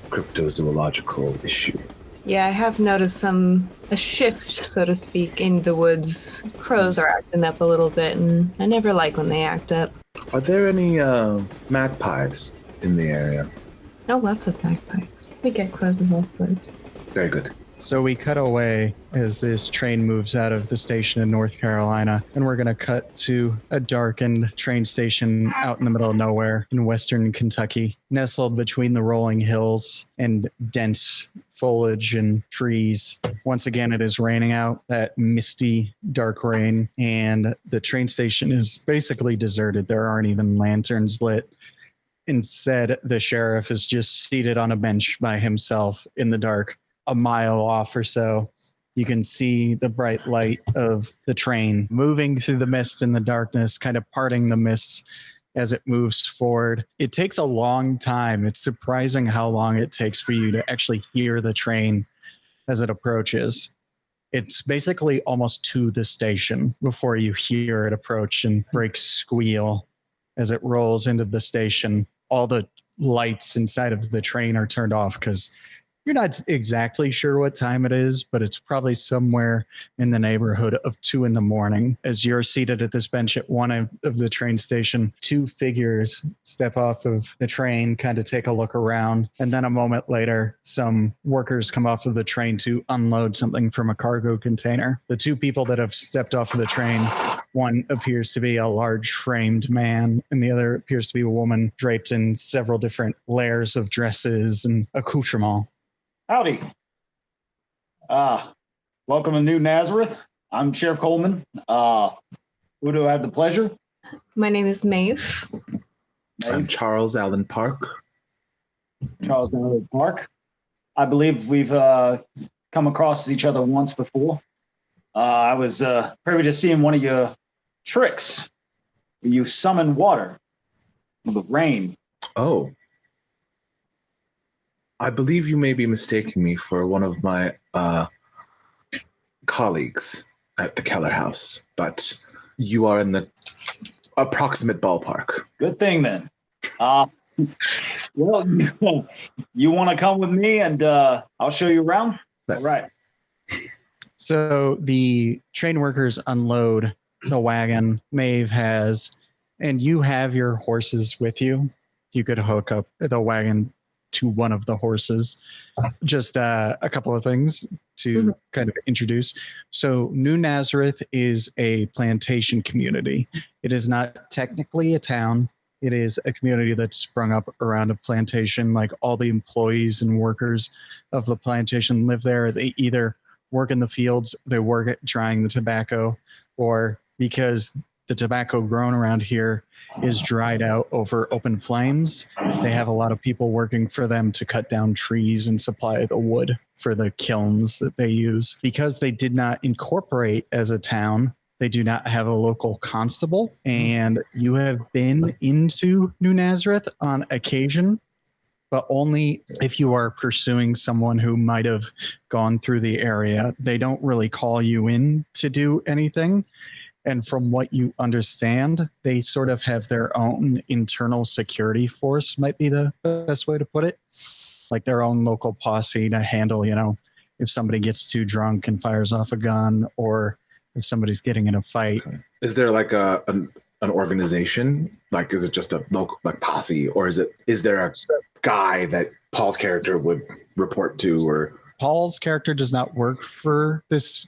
cryptozoological issue. Yeah, I have noticed a shift, so to speak, in the woods. Crows are acting up a little bit, and I never like when they act up. Are there any magpies in the area? Oh, lots of magpies. We get crows of all sorts. Very good. So we cut away as this train moves out of the station in North Carolina, and we're going to cut to a darkened train station out in the middle of nowhere in western Kentucky, nestled between the rolling hills and dense foliage and trees. Once again, it is raining out, that misty, dark rain, and the train station is basically deserted. There aren't even lanterns lit. Instead, the sheriff is just seated on a bench by himself in the dark. A mile off or so, you can see the bright light of the train moving through the mist and the darkness, kind of parting the mists as it moves forward. It takes a long time. It's surprising how long it takes for you to actually hear the train as it approaches. It's basically almost to the station before you hear it approach and brakes squeal as it rolls into the station. All the lights inside of the train are turned off because you're not exactly sure what time it is, but it's probably somewhere in the neighborhood of 2 a.m. As you're seated at this bench at one of the train station, two figures step off of the train, kind of take a look around. And then a moment later, some workers come off of the train to unload something from a cargo container. The two people that have stepped off of the train, one appears to be a large framed man, and the other appears to be a woman draped in several different layers of dresses and accoutrements. Howdy. Welcome to New Nazareth. I'm Sheriff Coleman. Who do I have the pleasure? My name is Maeve. I'm Charles Allen Park. Charles Allen Park. I believe we've come across each other once before. I was privy to seeing one of your tricks. You summon water with the rain. Oh. I believe you may be mistaking me for one of my colleagues at the Keller House, but you are in the approximate ballpark. Good thing then. Well, you want to come with me and I'll show you around? All right. So the train workers unload the wagon Maeve has, and you have your horses with you. You could hook up the wagon to one of the horses. Just a couple of things to kind of introduce. So New Nazareth is a plantation community. It is not technically a town. It is a community that's sprung up around a plantation. Like all the employees and workers of the plantation live there. They either work in the fields, they work at drying the tobacco, or because the tobacco grown around here is dried out over open flames, they have a lot of people working for them to cut down trees and supply the wood for the kilns that they use. Because they did not incorporate as a town, they do not have a local constable. And you have been into New Nazareth on occasion, but only if you are pursuing someone who might have gone through the area. They don't really call you in to do anything. And from what you understand, they sort of have their own internal security force, might be the best way to put it. Like their own local posse to handle, if somebody gets too drunk and fires off a gun, or if somebody's getting in a fight. Is there like an organization? Like, is it just a local posse, or is there a guy that Paul's character would report to? Or Paul's character does not work for this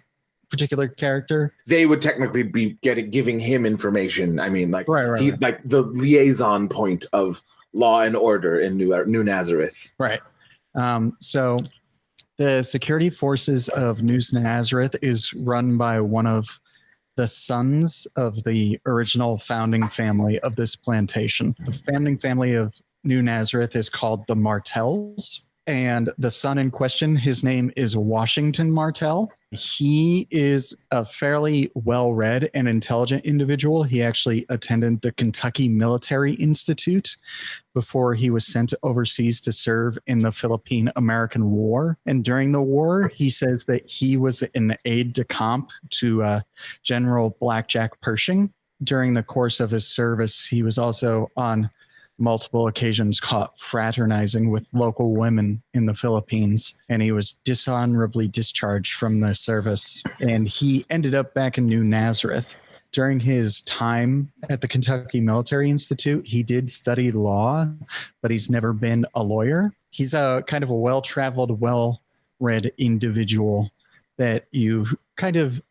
particular character. They would technically be giving him information. I mean, like right. Like the liaison point of law and order in New Nazareth. Right. So the security forces of New Nazareth is run by one of the sons of the original founding family of this plantation. The founding family of New Nazareth is called the Martells. And the son in question, his name is Washington Martell. He is a fairly well-read and intelligent individual. He actually attended the Kentucky Military Institute before he was sent overseas to serve in the Philippine-American War. And during the war, he says that he was an aide-de-camp to General Blackjack Pershing. During the course of his service, he was also on multiple occasions caught fraternizing with local women in the Philippines, and he was dishonorably discharged from the service. And he ended up back in New Nazareth. During his time at the Kentucky Military Institute, he did study law, but he's never been a lawyer. He's a kind of a well-traveled, well-read individual that you kind of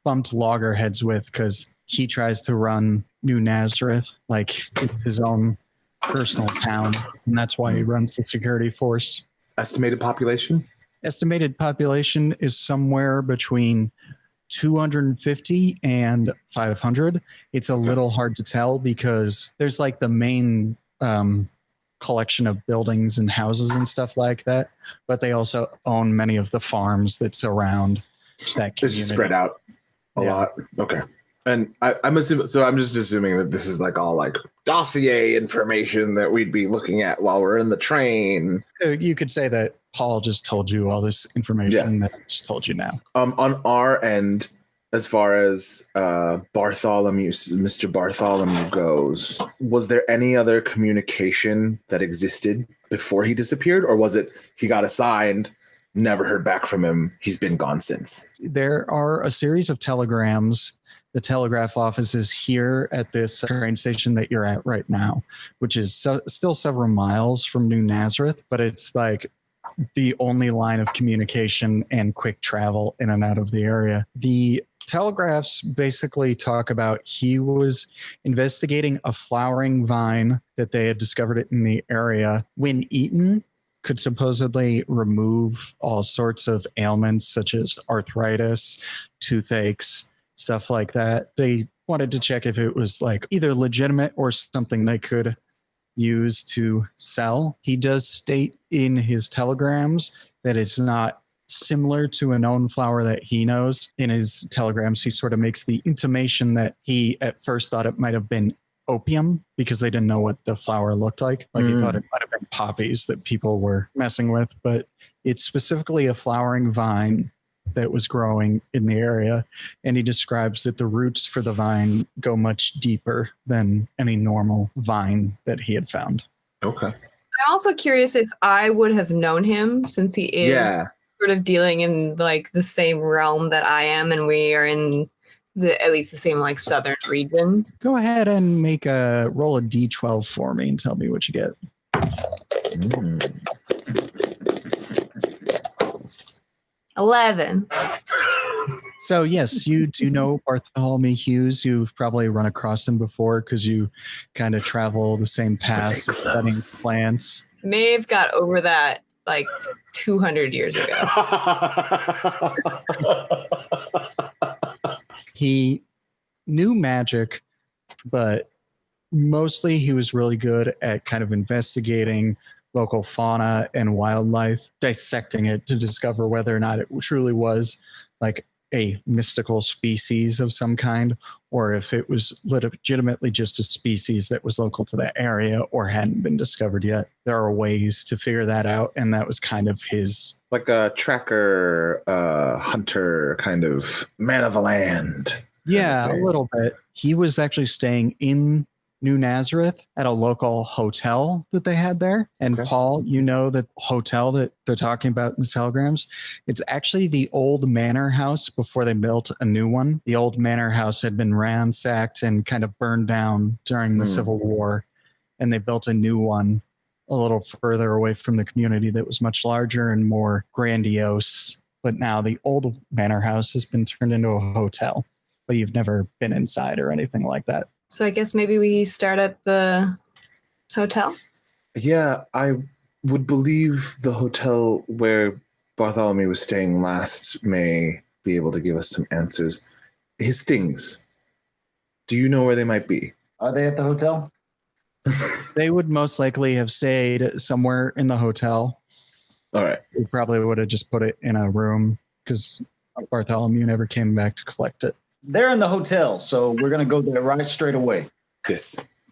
bumped loggerheads with because he tries to run New Nazareth like it's his own personal town, and that's why he runs the security force. Estimated population? Estimated population is somewhere between 250 and 500. It's a little hard to tell because there's like the main collection of buildings and houses and stuff like that, but they also own many of the farms that surround that community. This is spread out a lot. Okay. And I'm assuming, so I'm just assuming that this is like all like dossier information that we'd be looking at while we're in the train. You could say that Paul just told you all this information that I just told you now. On our end, as far as Mr. Bartholomew goes, was there any other communication that existed before he disappeared, or was it he got assigned, never heard back from him, he's been gone since? There are a series of telegrams. The telegraph office is here at this train station that you're at right now, which is still several miles from New Nazareth, but it's like the only line of communication and quick travel in and out of the area. The telegraphs basically talk about he was investigating a flowering vine that they had discovered in the area. When eaten, could supposedly remove all sorts of ailments such as arthritis, toothaches, stuff like that. They wanted to check if it was like either legitimate or something they could use to sell. He does state in his telegrams that it's not similar to a known flower that he knows. In his telegrams, he sort of makes the intimation that he at first thought it might have been opium because they didn't know what the flower looked like. Like he thought it might have been poppies that people were messing with, but it's specifically a flowering vine that was growing in the area, and he describes that the roots for the vine go much deeper than any normal vine that he had found. Okay. I'm also curious if I would have known him, since he is sort of dealing in like the same realm that I am, and we are in at least the same like southern region. Go ahead and roll a d12 for me and tell me what you get. 11. So yes, you do know Bartholomew Hughes. You've probably run across him before because you kind of travel the same paths, studying plants. Maeve got over that like 200 years ago. He knew magic, but mostly he was really good at kind of investigating local fauna and wildlife, dissecting it to discover whether or not it truly was like a mystical species of some kind, or if it was legitimately just a species that was local to that area or hadn't been discovered yet. There are ways to figure that out, and that was kind of his... Like a tracker, hunter, kind of man of the land. Yeah, a little bit. He was actually staying in New Nazareth at a local hotel that they had there. And Okay. Paul, you know that hotel that they're talking about in the telegrams, it's actually the old manor house before they built a new one. The old manor house had been ransacked and kind of burned down during the Civil War, and they built a new one a little further away from the community that was much larger and more grandiose. But now the old manor house has been turned into a hotel, but you've never been inside or anything like that. So I guess maybe we start at the hotel? Yeah, I would believe the hotel where Bartholomew was staying last may be able to give us some answers. His things. Do you know where they might be? Are they at the hotel? They would most likely have stayed somewhere in the hotel. All right. We probably would have just put it in a room because Bartholomew never came back to collect it. They're in the hotel, so we're going to go there right straight away.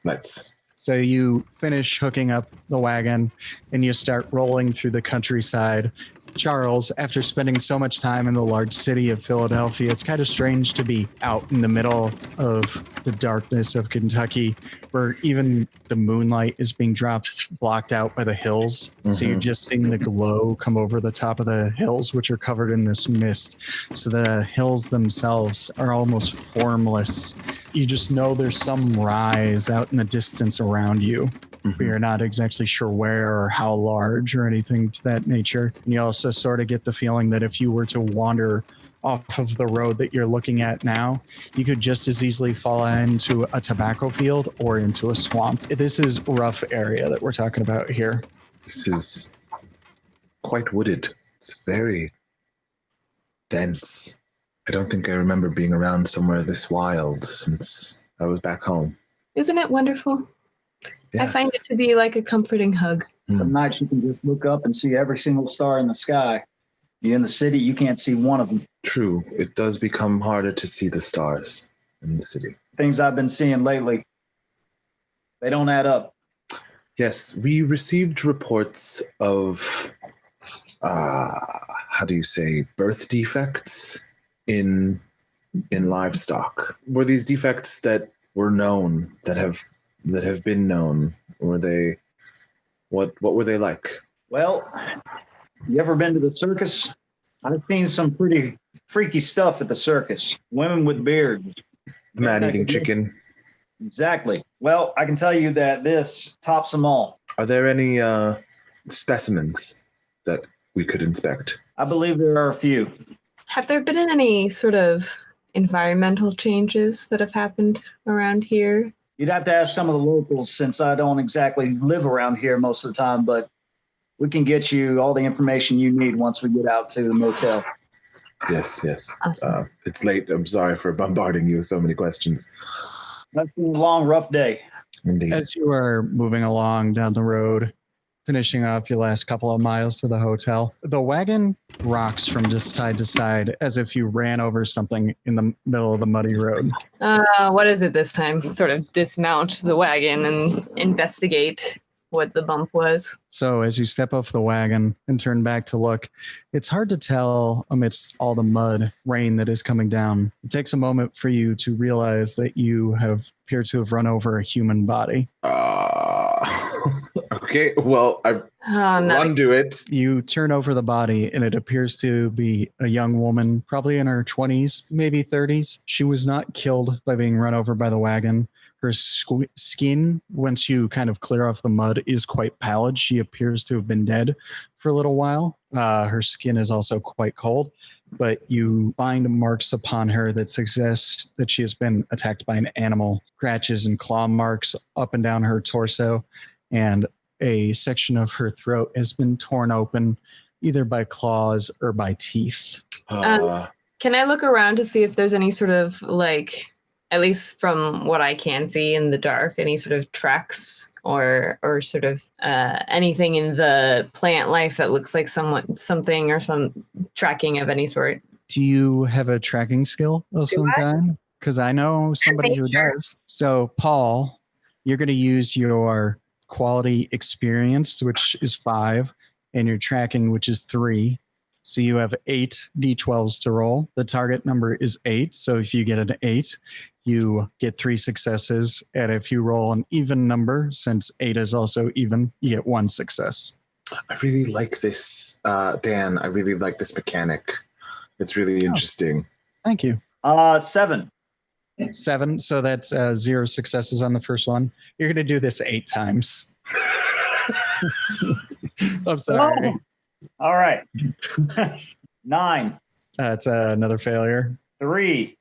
Let's. So you finish hooking up the wagon and you start rolling through the countryside Charles, after spending so much time in the large city of Philadelphia, it's kind of strange to be out in the middle of the darkness of Kentucky, where even the moonlight is being blocked out by the hills. So you're just seeing the glow come over the top of the hills, which are covered in this mist. So the hills themselves are almost formless. You just know there's some rise out in the distance around you, but you're not exactly sure where or how large or anything to that nature. And you also sort of get the feeling that if you were to wander off of the road that you're looking at now, you could just as easily fall into a tobacco field or into a swamp. This is a rough area that we're talking about here. This is quite wooded. It's very dense. I don't think I remember being around somewhere this wild since I was back home. Isn't it wonderful? Yes. I find it to be like a comforting hug. Some nights you can just look up and see every single star in the sky. You're in the city, you can't see one of them. True. It does become harder to see the stars in the city. Things I've been seeing lately, they don't add up. Yes, we received reports of, how do you say, birth defects in livestock. Were these defects that were known, that have been known? Were they, what were they like? Well, you ever been to the circus? I've seen some pretty freaky stuff at the circus. Women with beards. Man-eating chicken. Exactly. Well, I can tell you that this tops them all. Are there any specimens that we could inspect? I believe there are a few. Have there been any sort of environmental changes that have happened around here? You'd have to ask some of the locals since I don't exactly live around here most of the time, but we can get you all the information you need once we get out to the motel. Yes. Awesome. It's late. I'm sorry for bombarding you with so many questions. That's been a long, rough day. Indeed. As you are moving along down the road, finishing off your last couple of miles to the hotel, the wagon rocks from just side to side as if you ran over something in the middle of the muddy road. What is it this time? Sort of dismount the wagon and investigate what the bump was. So as you step off the wagon and turn back to look, it's hard to tell amidst all the mud rain that is coming down. It takes a moment for you to realize that you appear to have run over a human body. Okay, well, I run to it. You turn over the body and it appears to be a young woman, probably in her 20s, maybe 30s. She was not killed by being run over by the wagon. Her skin, once you kind of clear off the mud, is quite pallid. She appears to have been dead for a little while. Her skin is also quite cold, but you find marks upon her that suggest that she has been attacked by an animal. Scratches and claw marks up and down her torso, and a section of her throat has been torn open either by claws or by teeth. Can I look around to see if there's any sort of at least from what I can see in the dark, any sort of tracks or sort of anything in the plant life that looks like something or some tracking of any sort? Do you have a tracking skill of some kind? Because I know somebody who does. So, Paul, you're going to use your quality experience, which is 5, and your tracking, which is 3. So you have 8 d12s to roll. The target number is 8. So if you get an 8, you get 3 successes. And if you roll an even number, since 8 is also even, you get 1 success. I really like this, Dan. I really like this mechanic. It's really interesting. Thank you. 7. 7. So that's 0 successes on the first one. You're going to do this 8 times. I'm sorry. Oh. All right. 9. That's another failure. 3.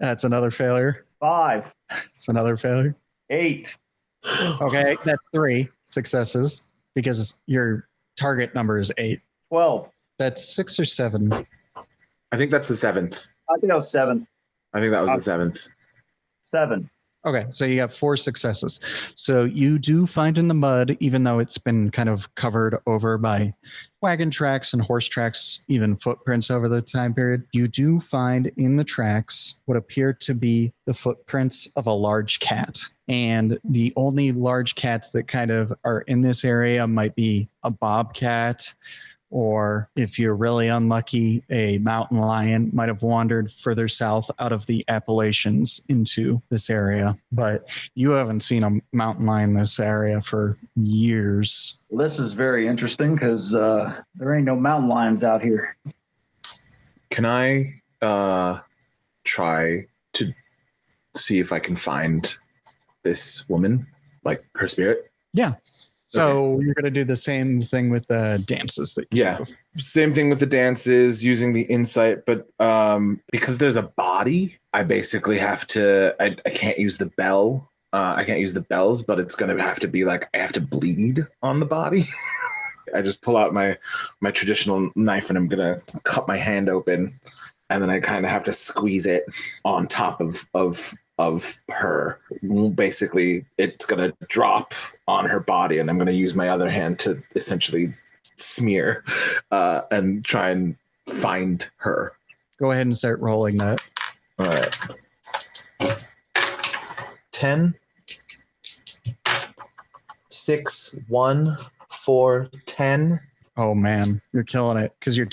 That's another failure. 5. It's another failure. 8. Okay, that's 3 successes because your target number is 8. 12. That's 6 or 7. I think that's the 7th. I think that was 7. I think that was the 7th. 7. Okay, so you have 4 successes. So you do find in the mud, even though it's been kind of covered over by wagon tracks and horse tracks, even footprints over the time period, you do find in the tracks what appear to be the footprints of a large cat. And the only large cats that kind of are in this area might be a bobcat or if you're really unlucky, a mountain lion might have wandered further south out of the Appalachians into this area. But you haven't seen a mountain lion in this area for years. Well, this is very interesting because there ain't no mountain lions out here. Can I try to see if I can find this woman, like her spirit? Yeah. So you're going to do the same thing with the dances that you Yeah. Same thing with the dances, using the insight, but because there's a body, I basically have to, I can't use the bell. I can't use the bells, but it's going to have to be like, I have to bleed on the body. I just pull out my traditional knife and I'm going to cut my hand open, and then I kind of have to squeeze it on top of her. Basically, it's going to drop on her body, and I'm going to use my other hand to essentially smear and try and find her. go ahead and start rolling that. All right. 10, 6, 1, 4, 10. Oh man, you're killing it because your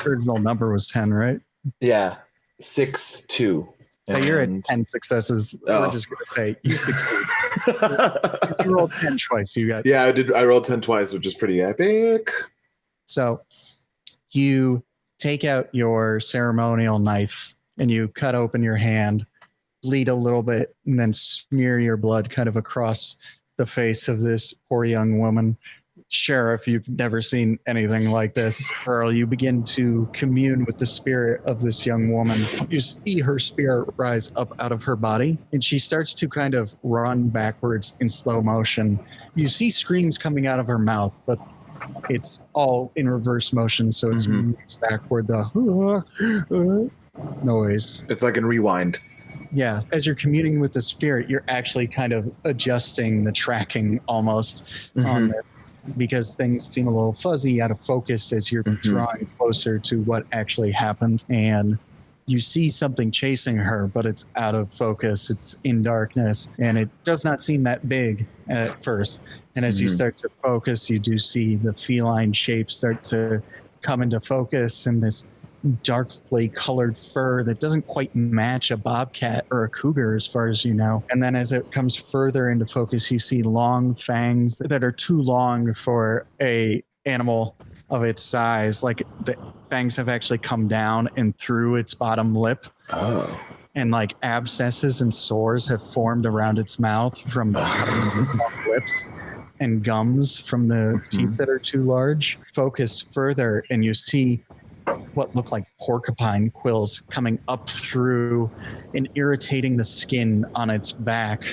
original number was 10, right? Yeah, 6, 2. So you're at 10 successes. Oh. We're just gonna say you succeed. You rolled 10 twice. You got Yeah, I did. I rolled 10 twice, which is pretty epic. So you take out your ceremonial knife and you cut open your hand, bleed a little bit, and then smear your blood kind of across the face of this poor young woman. Sheriff, you've never seen anything like this. Earl, you begin to commune with the spirit of this young woman. You see her spirit rise up out of her body, and she starts to kind of run backwards in slow motion. You see screams coming out of her mouth, but it's all in reverse motion, so it's moves backward, the noise. It's like in Rewind. Yeah, as you're communing with the spirit, you're actually kind of adjusting the tracking almost on this, because things seem a little fuzzy, out of focus as you're drawing closer to what actually happened. And you see something chasing her, but it's out of focus. It's in darkness, and it does not seem that big at first. And as you start to focus, you do see the feline shape start to come into focus, and this darkly colored fur that doesn't quite match a bobcat or a cougar as far as you know. And then as it comes further into focus, you see long fangs that are too long for a animal of its size. Like the fangs have actually come down and through its bottom lip. Oh. And like abscesses and sores have formed around its mouth from lips and gums from the teeth that are too large. Focus further and you see what look like porcupine quills coming up through and irritating the skin on its back.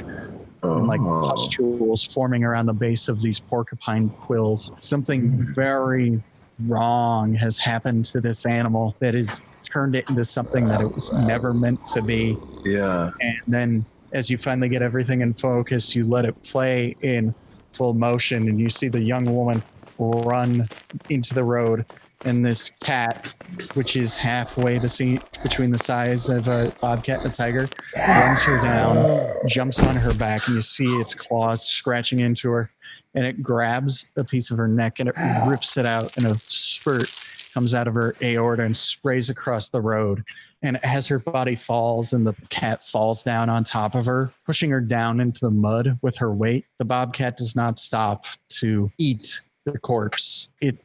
And like pustules forming around the base of these porcupine quills. Something very wrong has happened to this animal that has turned it into something that it was never meant to be. Yeah. And then as you finally get everything in focus, you let it play in full motion, and you see the young woman run into the road, and this cat, which is halfway between the size of a bobcat and a tiger, runs her down, jumps on her back, and you see its claws scratching into her, and it grabs a piece of her neck and it rips it out, and a spurt comes out of her aorta and sprays across the road. And as her body falls and the cat falls down on top of her, pushing her down into the mud with her weight, the bobcat does not stop to eat the corpse. It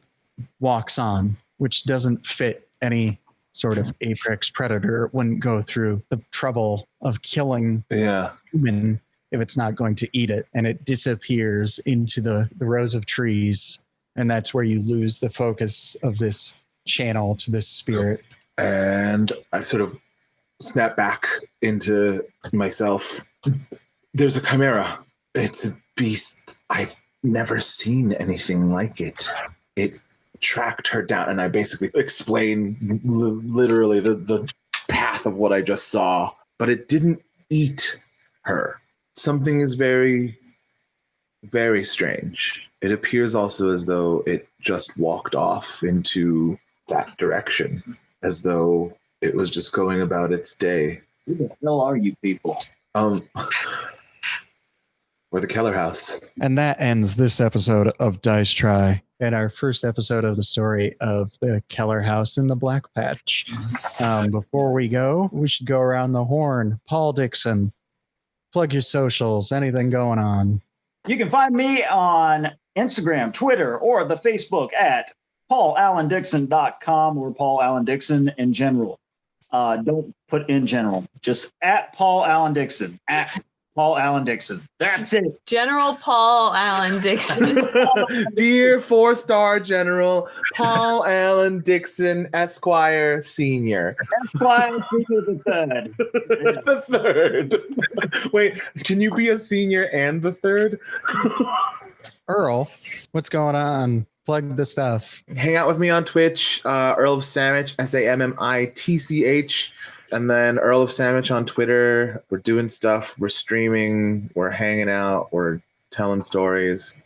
walks on, which doesn't fit any sort of apex predator. It wouldn't go through the trouble of killing a human if it's not going to eat it. And it disappears into the rows of trees. And that's where you lose the focus of this channel to this spirit. And I sort of snap back into myself. There's a chimera. It's a beast. I've never seen anything like it. It tracked her down, and I basically explain literally the path of what I just saw, but it didn't eat her. Something is very, very strange. It appears also as though it just walked off into that direction, as though it was just going about its day. Who the hell are you people? We're the Keller House. And that ends this episode of Dice Try. in our first episode of the story of the Keller House in the Black Patch. Before we go, we should go around the horn. Paul Dixon, plug your socials, anything going on. You can find me on Instagram, Twitter, or the Facebook at paulallandixon.com or Paul Allen Dixon in general. Don't put in general, just at Paul Allen Dixon, at Paul Allen Dixon. That's it. General Paul Allen Dixon. Dear 4-star General Paul Allen Dixon, Esquire, Senior. That's why I think it's the third. The third. Wait, can you be a senior and the third? Earl, what's going on? Plug the stuff. Hang out with me on Twitch, Earl of Sandwich, SAMMITCH. And then Earl of Sandwich on Twitter. We're doing stuff. We're streaming. We're hanging out. We're telling stories.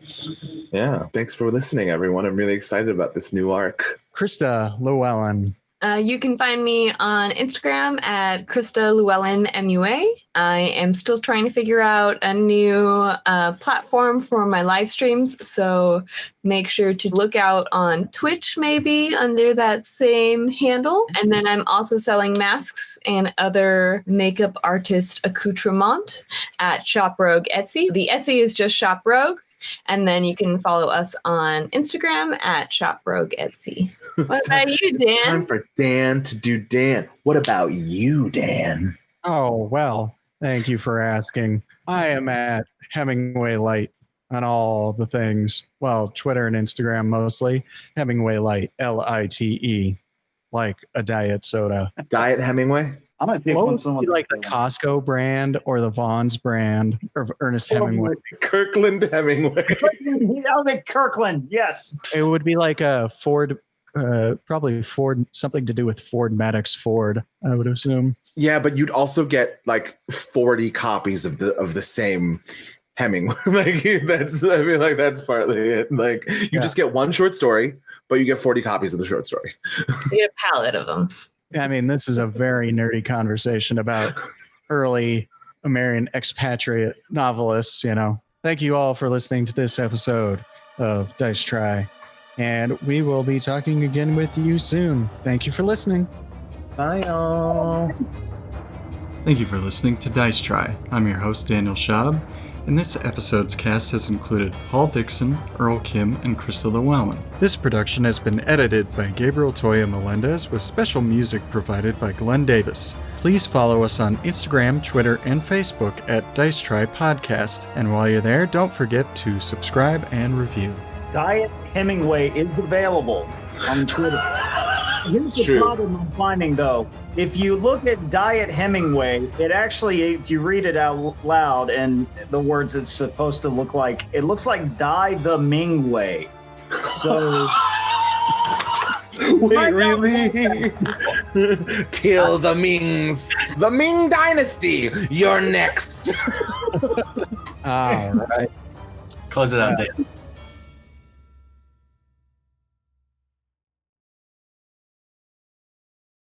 Yeah. Thanks for listening, everyone. I'm really excited about this new arc. Krista Llewellyn. You can find me on Instagram at Krista Llewellyn MUA. I am still trying to figure out a new platform for my live streams, so make sure to look out on Twitch maybe under that same handle. And then I'm also selling masks and other makeup artist accoutrement at Shop Rogue Etsy. The Etsy is just Shop Rogue. And then you can follow us on Instagram at Shop Rogue Etsy. What about you, Dan? Time for Dan to do Dan. What about you, Dan? Oh, well, thank you for asking. I am at Hemingway Light on all the things. Well, Twitter and Instagram mostly. Hemingway Light, LITE, like a diet soda. Diet Hemingway? I'm going to pick What one would someone be like the Costco brand or the Vaughn's brand of Ernest Hemingway? Kirkland Hemingway. I'll make Kirkland. Yes. It would be like a Ford, probably Ford, something to do with Ford Maddox Ford, I would assume. Yeah, but you'd also get like 40 copies of the same Hemingway. Like that's, I mean, like that's partly it. Like you just get one short story, but you get 40 copies of the short story. You get a palette of them. I mean, this is a very nerdy conversation about early American expatriate novelists, you know. Thank you all for listening to this episode of Dice Try, and we will be talking again with you soon. Thank you for listening. Bye, y'all. Thank you for listening to Dice Try. I'm your host, Daniel Schaub, and this episode's cast has included Paul Dixon, Earl Kim, and Krista Llewellyn. This production has been edited by Gabriel Toya Melendez with special music provided by Glenn Davis. Please follow us on Instagram, Twitter, and Facebook at Dice Try Podcast. And while you're there, don't forget to subscribe and review. Diet Hemingway is available on Twitter. Here's the problem I'm finding, though. If you look at Diet Hemingway, it actually, if you read it out loud and the words it's supposed to look like, it looks like Die the Ming Way. So... Wait, really? Kill the Mings. The Ming Dynasty. You're next. All right. Close it out, Dan.